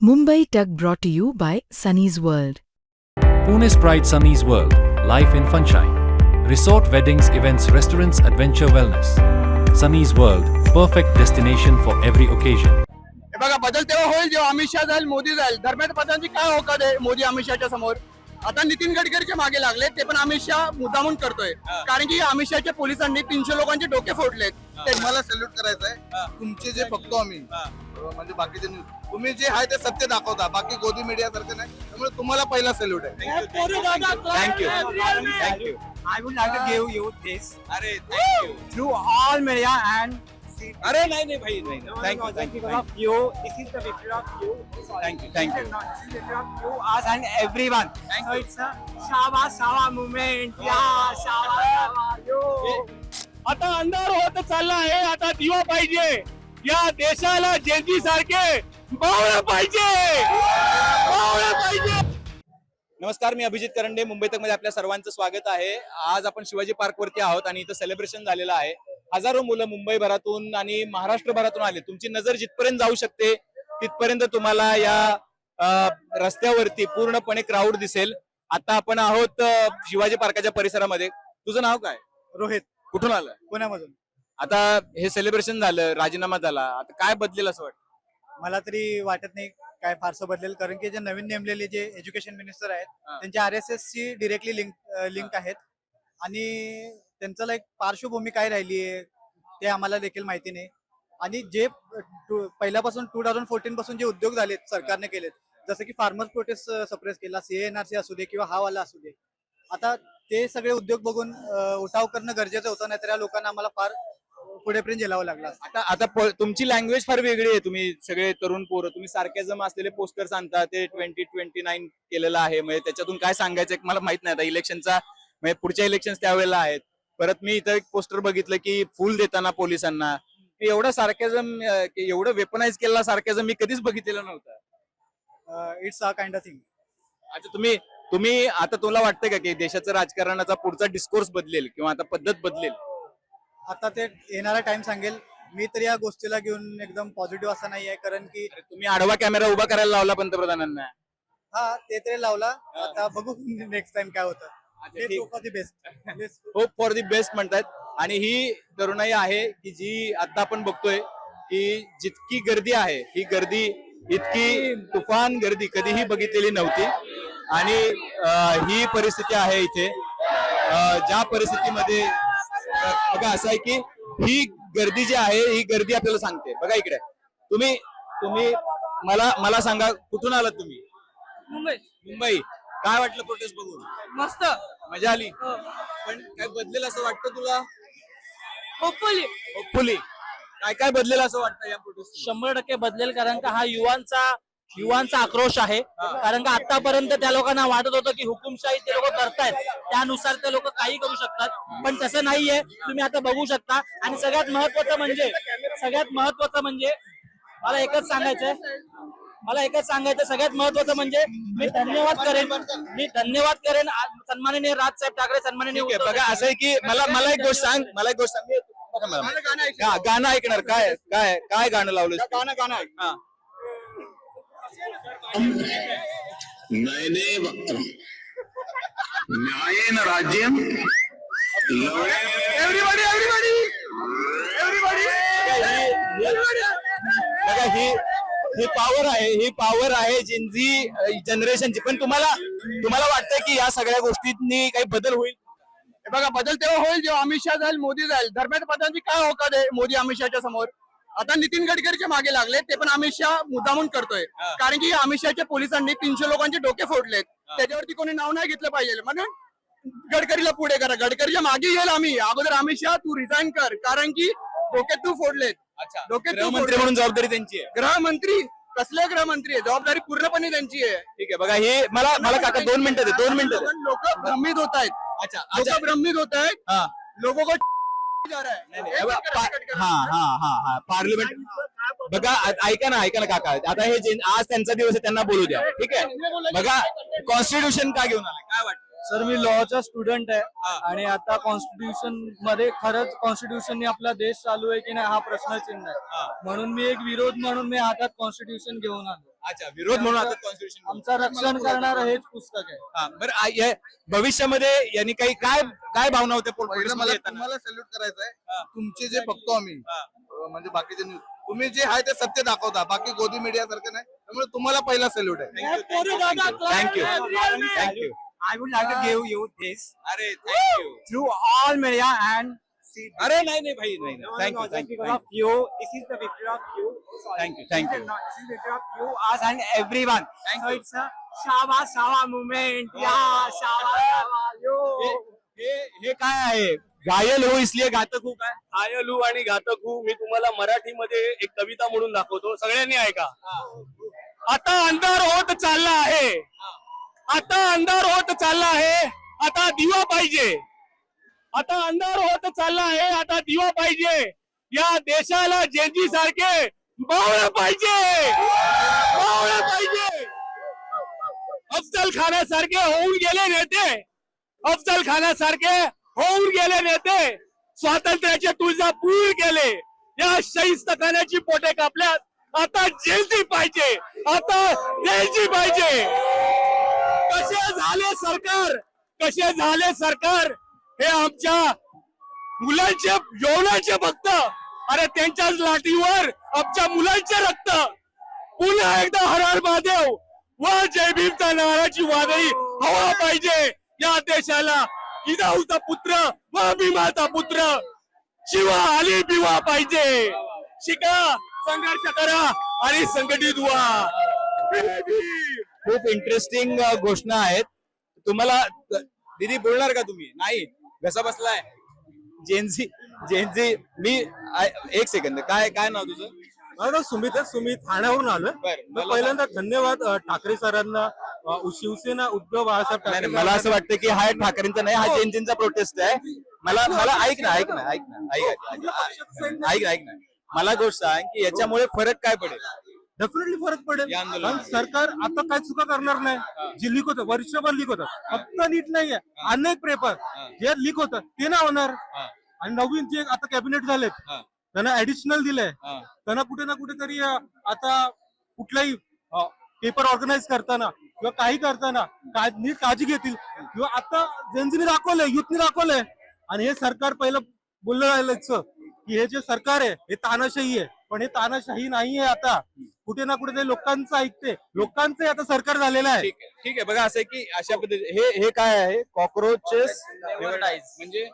Mumbai Tug brought to you by Sunny's World. Pune's Pride Sunny's World, Life in Funshine. Resort weddings, events, restaurants, adventure wellness. Sunny's World, perfect destination for every occasion. हे बघा बदल तेव्हा होईल जेव्हा अमित शहा जाईल, मोदी जाईल. धर्मेंद्र प्रधानची काय औकात आहे मोदी अमित शहाच्या समोर? आता नितीन गडकरीच्या मागे लागले, ते पण अमित शहा मुद्दामून करतोय. कारण की अमित शहाच्या पोलिसांनी 300 लोकांचे डोके फोडलेत. ते मला सॅल्यूट करायचंय. तुमचे जे बघतो आम्ही म्हणजे बाकीचे न्यूज, तुम्ही जे आहे ते सत्य दाखवता, बाकी गोदी मीडिया सारखं नाही. त्यामुळे तुम्हाला पहिला सॅल्यूट आहे. Thank you. I would like to give you this. Through all media and. अरे नाही भाई नाही. Thank you. Because of you, this is the victory of you. Thank you. This is the victory of you, us and everyone. So it's a Shawa movement. Yeah, Shawa. You. आता अंधार होत चालला आहे. आता दिवा पाहिजे. या देशाला जेजी सारखे बावळा पाहिजे. नमस्कार, मी अभिजित करंडे. मुंबई तक मध्ये आपल्या सर्वांचं स्वागत आहे. आज आपण शिवाजी पार्क वरती आहोत आणि इथं सेलिब्रेशन झालेलं आहे. हजारो मुलं मुंबईभरातून आणि महाराष्ट्रभरातून आले. तुमची नजर जिथपर्यंत जाऊ शकते तिथपर्यंत तुम्हाला या रस्त्यावरती पूर्णपणे क्राऊड दिसेल. आता आपण आहोत शिवाजी पार्काच्या परिसरामध्ये. तुझं नाव काय? रोहित, कुठून आलं? पुण्यामधून. आता हे सेलिब्रेशन झालं, राजीनामा झाला, आता काय बदलेल असं वाटतं? मला तरी वाटत नाही काय फारसं बदलेल, कारण की जे नवीन नेमलेले जे एज्युकेशन मिनिस्टर आहेत त्यांचे RSS ची डिरेक्टली लिंक आहेत आणि त्यांचं लाईक पार्श्वभूमी काय राहिली आहे ते आम्हाला देखील माहिती नाही. आणि जे पहिल्यापासून 2014 पासून जे उद्योग झालेत सरकारने केलेत, जसं की फार्मर्स प्रोटेस्ट सप्रेस केला, CNRC असू दे किंवा हा वाला असू दे, आता ते सगळे उद्योग बघून उठाव करणं गरजेचं होतं, नाहीतर या लोकांना आम्हाला फार पुढेपर्यंत झेलावं लागलं. आता तुमची लँग्वेज फार वेगळी आहे. तुम्ही सगळे तरुण पोरं, तुम्ही सार्कॅझम असलेले पोस्टर्स आणता, ते 2029 केलेलं आहे. म्हणजे त्याच्यातून काय सांगायचं मला माहित नाही. आता इलेक्शनचा म्हणजे पुढच्या इलेक्शन त्यावेळेला आहेत. परत मी इथं एक पोस्टर बघितलं की फुल देताना पोलिसांना, एवढं सार्कॅझम, एवढं वेपनाइज केलेला सार्कॅझम मी कधीच बघितलेलं नव्हतं. It's a kind of thing. अच्छा, तुम्ही आता तुला वाटतंय का की देशाचं राजकारणाचा पुढचा डिस्कोर्स बदलेल किंवा आता पद्धत बदलेल? आता ते येणारा टाइम सांगेल. मी तर या गोष्टीला घेऊन एकदम पॉझिटिव्ह असं नाही आहे, कारण की तुम्ही आडवा कॅमेरा उभा करायला लावला पंतप्रधानांना. हा ते तरी लावला. आता बघू नेक्स्ट टाइम काय होतं. होप फॉर दी बेस्ट म्हणतात. आणि ही तरुणाई आहे की जी आता आपण बघतोय की जितकी गर्दी आहे, ही गर्दी इतकी तुफान गर्दी कधीही बघितलेली नव्हती. आणि ही परिस्थिती आहे इथे. ज्या परिस्थितीमध्ये बघा असं आहे की ही गर्दी जी आहे, ही गर्दी आपल्याला सांगते. बघा इकडे तुम्ही मला सांगा, कुठून आलात तुम्ही? मुंबई. काय वाटलं प्रोटेस्ट बघून? मस्त, मजा आली. पण काय बदलेल असं वाटतं तुला? होपफुली काय बदलेल असं वाटतं या प्रोटेस्ट? 100% बदलेल, कारण का हा युवांचा आक्रोश आहे. कारण का आतापर्यंत त्या लोकांना वाटत होतं की हुकुमशाही ते लोक करतायत, त्यानुसार ते लोक काही करू शकतात, पण तसं नाहीये. तुम्ही आता बघू शकता. आणि सगळ्यात महत्वाचं म्हणजे मला एकच सांगायचं, सगळ्यात महत्वाचं म्हणजे मी धन्यवाद करेन सन्माननीय राजसाहेब ठाकरे, सन्माननीय. बघा असं आहे की मला एक गोष्ट सांग. गाणं ऐकणार. काय गाणं लावलं? गाणं ऐक. न्यायेन राज्यम बघा ही पॉवर आहे जिंजी जनरेशनची. पण तुम्हाला वाटतं की या सगळ्या गोष्टींनी काही बदल होईल? हे बघा बदल तेव्हा होईल जेव्हा अमित शहा जाईल, मोदी जाईल. धर्मेंद्र प्रधानची काय औकात आहे मोदी अमित शहाच्या समोर? आता नितीन गडकरीच्या मागे लागले, ते पण अमित शहा मुद्दामून करतोय. कारण की अमित शहाच्या पोलिसांनी 300 लोकांचे डोके फोडलेत. त्याच्यावरती कोणी नाव नाही घेतलं पाहिजे. म्हणून गडकरीला पुढे करा. गडकरीच्या मागे येईल आम्ही. अगोदर अमित शहा तू रिझाईन कर, कारण की डोके तू फोडलेत. गृहमंत्री म्हणून जबाबदारी त्यांची आहे. गृहमंत्री कसले गृहमंत्री आहे? जबाबदारी पूर्णपणे त्यांची आहे. ठीक आहे. बघा हे मला काका 2 मिनिटं. लोक भ्रमित होत आहेत. अच्छा, भ्रमित होत आहेत. लोगों को पार्लिमेंट. बघा ऐका ना काका, आता हे आज त्यांचा दिवस आहे, त्यांना बोलू द्या. ठीक आहे. बघा कॉन्स्टिट्यूशन का घेऊन आलाय, काय वाटतं? सर, मी लॉचा स्टुडंट आहे आणि आता कॉन्स्टिट्यूशन मध्ये खरंच कॉन्स्टिट्यूशनने आपला देश चालू आहे की नाही हा प्रश्नचिन्ह आहे. म्हणून मी एक विरोध म्हणून मी हातात कॉन्स्टिट्यूशन घेऊन आलो. अच्छा, विरोध म्हणून आता कॉन्स्टिट्यूशन आमचं रक्षण करणारं हेच पुस्तक आहे. बरं भविष्यामध्ये यांनी काही काय काय भावना होत्या पहिलं politics मध्ये मला येताना? तुम्हाला सॅल्यूट करायचं आहे. तुमचे जे बघतो आम्ही म्हणजे बाकीचे न्यूज तुम्ही जे आहे ते सत्य दाखवता, बाकी गोदी मीडिया सारखं नाही. त्यामुळे तुम्हाला पहिला सॅल्यूट आहे. Thank you thank you. I would like to give you this अरे thank you. through all media and see. अरे नाही भाई नाही thank you Just because thank you of you, this is the victory of you. Thank you thank you. This is the victory of you, us and everyone. Thank So you. it's a Shaba movement. Yeah, Shaba you. हे काय आहे? घायल हो इसलिए घातक हो काय? घायल हू आणि घातक हू मी तुम्हाला मराठीमध्ये एक कविता म्हणून दाखवतो, सगळ्यांनी ऐका. आता अंधार होत चालला आहे, आता अंधार होत चालला आहे, आता दिवा पाहिजे. आता अंधार होत चालला आहे, आता दिवा पाहिजे. या देशाला जेंजी सारखे बावळं पाहिजे, बावळं पाहिजे. अफजल खानासारखे होऊन गेले नेते, अफजल खानासारखे होऊन गेले नेते स्वातंत्र्याचे तुळजापूर केले. या शहीद पोटे कापल्यात. आता जेलची पाहिजे, आता जेलची पाहिजे. कसे झाले सरकार, कसे झाले सरकार हे आमच्या मुलांचे यौवनाचे भक्त. अरे त्यांच्याच लाटीवर आमच्या मुलांचे रक्त. पुन्हा एकदा हर हर महादेव व जय भीमचा नाराची वादळी हवा पाहिजे. या देशाला जिजाऊचा पुत्र व भीमाचा पुत्र शिवा आणि बिवा पाहिजे. शिका, संघर्ष करा आणि संघटित व्हा. खूप इंटरेस्टिंग घोषणा आहेत. तुम्हाला दीदी बोलणार का तुम्ही? नाही, कसा बसलाय? जेनजी जेनजी मी एक सेकंद. काय काय नाव तुझं? माझं नाव सुमित आहे. सुमित ठाण्याहून आलोय. बरं, पहिल्यांदा धन्यवाद ठाकरे सरांना, शिवसेना उद्धव बाळासाहेब नाही, ठाकरे. नाही, मला असं वाटतं की हा ठाकरेंचा नाही, हा जेनजींचा प्रोटेस्ट आहे. मला मला ऐक ना ऐक ना ऐक ना ऐक ऐक ना मला गोष्ट सांग की याच्यामुळे फरक काय पडेल? डेफिनेटली फरक पडेल. या आंदोलनात. कारण सरकार आता काय चुका करणार नाही. जे लीक होतं वर्षभर लीक होतं, फक्त नीट नाहीये, अनेक पेपर जे लीक होतं ते ना होणार. आणि नवीन जे आता कॅबिनेट झालेत त्यांना ऍडिशनल दिलंय. त्यांना कुठे ना कुठेतरी आता कुठलाही पेपर ऑर्गनाईज करताना किंवा काही करताना नीट काळजी घेतील. किंवा आता जेनजीने दाखवलंय, युथने दाखवलंय. आणि हे सरकार पहिलं बोललं राहिलं की हे जे सरकार आहे हे तानाशाही आहे, पण हे तानाशाही नाहीये. आता कुठे ना कुठे लोकांचं ऐकते, लोकांचं आता सरकार झालेलं आहे. ठीक आहे. बघा असं आहे की अशा पद्धती हे काय आहे? कॉक्रोचेस म्हणजे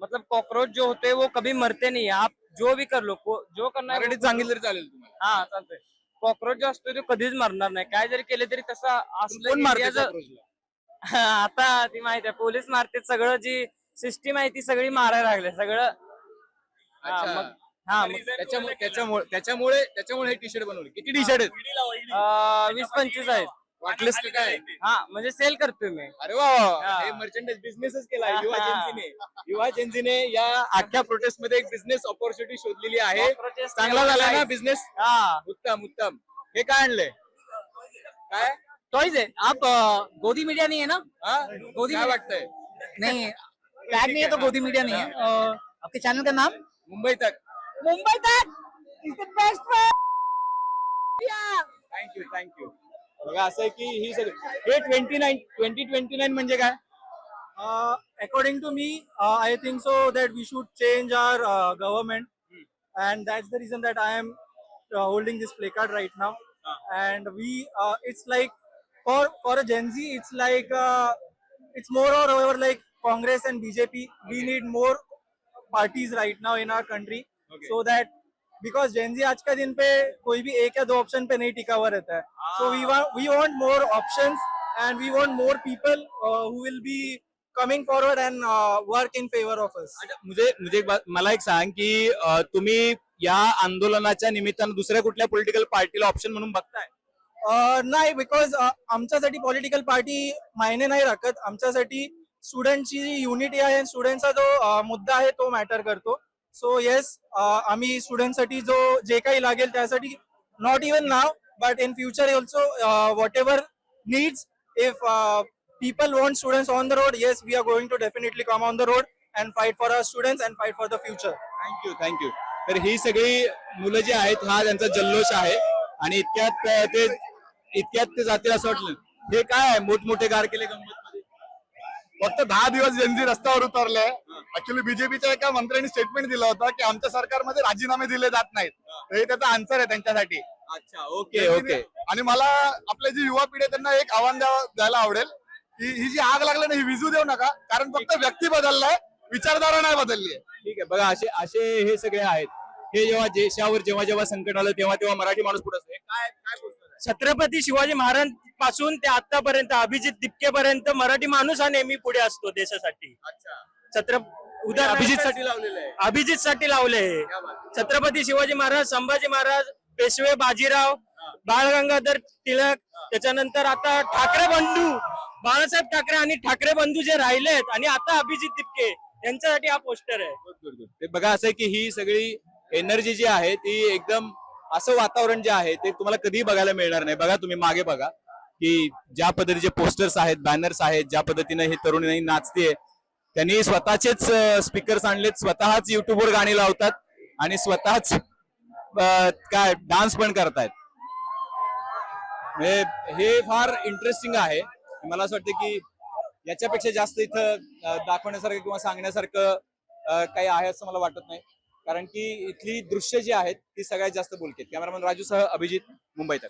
मतलब कॉकरोच जो होते हैं वो कभी मरते नहीं है. आप जो भी कर लो, जो करना है मराठीत सांगितलं तरी चालेल तुम्हाला. हा चालतंय. कॉकरोच जो असतो तो कधीच मरणार नाही. काय जरी केले तरी तसं असलं कोण मारते इंडियाचं- cockroach ला? आता ती माहिती आहे, पोलीस मारते. सगळं जी सिस्टीम आहे ती सगळी मारायला लागले सगळं. अच्छा. मग त्याच्यामुळे हे टी शर्ट बनवले. किती टी शर्ट आहेत? 20-25 आहेत. वाटलेस का काय? हा म्हणजे सेल करतोय मी. अरे वा, हे मर्चंडाइज बिझनेसच केला आहे युवा जेनजीने. युवा जेनजीने या अख्ख्या प्रोटेस्ट मध्ये एक बिझनेस ऑपॉर्च्युनिटी शोधलेली आहे. Protest चांगला झाला ना guys. बिझनेस? हा उत्तम उत्तम. हे काय आणलंय? काय टॉयज है. आप गोदी मीडिया नहीं है ना? हा? गोदी काय मीडिया- वाटतंय? नहीं टैग नहीं है तो गोदी मीडिया नहीं है. आपके चैनल का नाम मुंबई तक. मुंबई तक इज द बेस्ट. थँक्यू. बघा असं आहे की ही सगळी हे 2029 म्हणजे काय? According to me, I think so that we should change our government, and that's the reason that I am holding this placard right now. And it's like for a Gen Z, it's like it's more or over like Congress and BJP. We need more parties right now in our country, so that because Gen Z आज के दिन पे कोई भी एक या दो option पे नहीं टिका हुआ रहता है. So we want more options, and we want more people who will be coming forward and work in favor of us. मला एक सांग की तुम्ही या आंदोलनाच्या निमित्तानं दुसऱ्या कुठल्या पॉलिटिकल पार्टीला ऑप्शन म्हणून बघताय? नाही, बिकॉज आमच्यासाठी पॉलिटिकल पार्टी मायने नाही राखत. आमच्यासाठी स्टुडंटची जी युनिटी आहे, स्टुडंटचा जो मुद्दा आहे तो मॅटर करतो. सो येस, आम्ही स्टुडंटसाठी जे काही लागेल त्यासाठी not even now but in future also what ever needs. If people want students on the road, yes, we are going to definitely come on the road and fight for our students and fight for the future. Thank you. तर ही सगळी मुलं जी आहेत हा त्यांचा जल्लोष आहे आणि इतक्यात ते इतक्यात ते जातील असं वाटलं. हे काय आहे मोठमोठे गार केले गंमत मध्ये? फक्त 10 दिवस जनजी रस्त्यावर उतरले. ऍक्च्युली बीजेपीच्या एका मंत्र्यांनी स्टेटमेंट दिलं होतं की आमच्या सरकारमध्ये राजीनामे दिले जात नाहीत. तर हे त्याचा आन्सर आहे त्यांच्यासाठी. अच्छा, ओके ओके. आणि मला आपले जी युवा पिढी आहे त्यांना एक आव्हान द्यायला आवडेल की ही जी आग लागली ना ही विझू देऊ नका, कारण फक्त व्यक्ती बदललाय, विचारधारा नाही बदलली आहे. ठीक आहे, बघा असे हे सगळे आहेत. हे जेव्हा देशावर जेव्हा संकट आलं तेव्हा मराठी माणूस पुढे असतो. काय काय poster आहे? छत्रपती शिवाजी महाराज पासून ते आतापर्यंत अभिजित दिपकेपर्यंत मराठी माणूस हा नेहमी पुढे असतो देशासाठी. अच्छा, अभिजित साठी लावलेलं आहे. अभिजित साठी लावले हे. छत्रपती शिवाजी महाराज, संभाजी महाराज, पेशवे बाजीराव, बाळ गंगाधर टिळक, त्याच्यानंतर आता ठाकरे बंधू, बाळासाहेब ठाकरे आणि ठाकरे बंधू जे राहिलेत, आणि आता अभिजित दिपके यांच्यासाठी हा पोस्टर आहे. ते बघा असं आहे की ही सगळी एनर्जी जी आहे ती एकदम असं वातावरण जे आहे ते तुम्हाला कधीही बघायला मिळणार नाही. बघा तुम्ही मागे बघा की ज्या पद्धतीचे पोस्टर्स आहेत, बॅनर्स आहेत, ज्या पद्धतीने हे तरुणी नाचते, त्यांनी स्वतःचेच स्पीकर्स आणलेत, स्वतःच युट्यूबवर गाणी लावतात आणि स्वतःच काय डान्स पण करतायत. हे फार इंटरेस्टिंग आहे. मला असं वाटतं की याच्यापेक्षा जास्त इथं दाखवण्यासारखं किंवा सांगण्यासारखं काही आहे असं मला वाटत नाही, कारण की इथली दृश्य जी आहेत ती सगळ्यात जास्त बोलकेत. कॅमेरामन राजूसह अभिजित, मुंबई तक.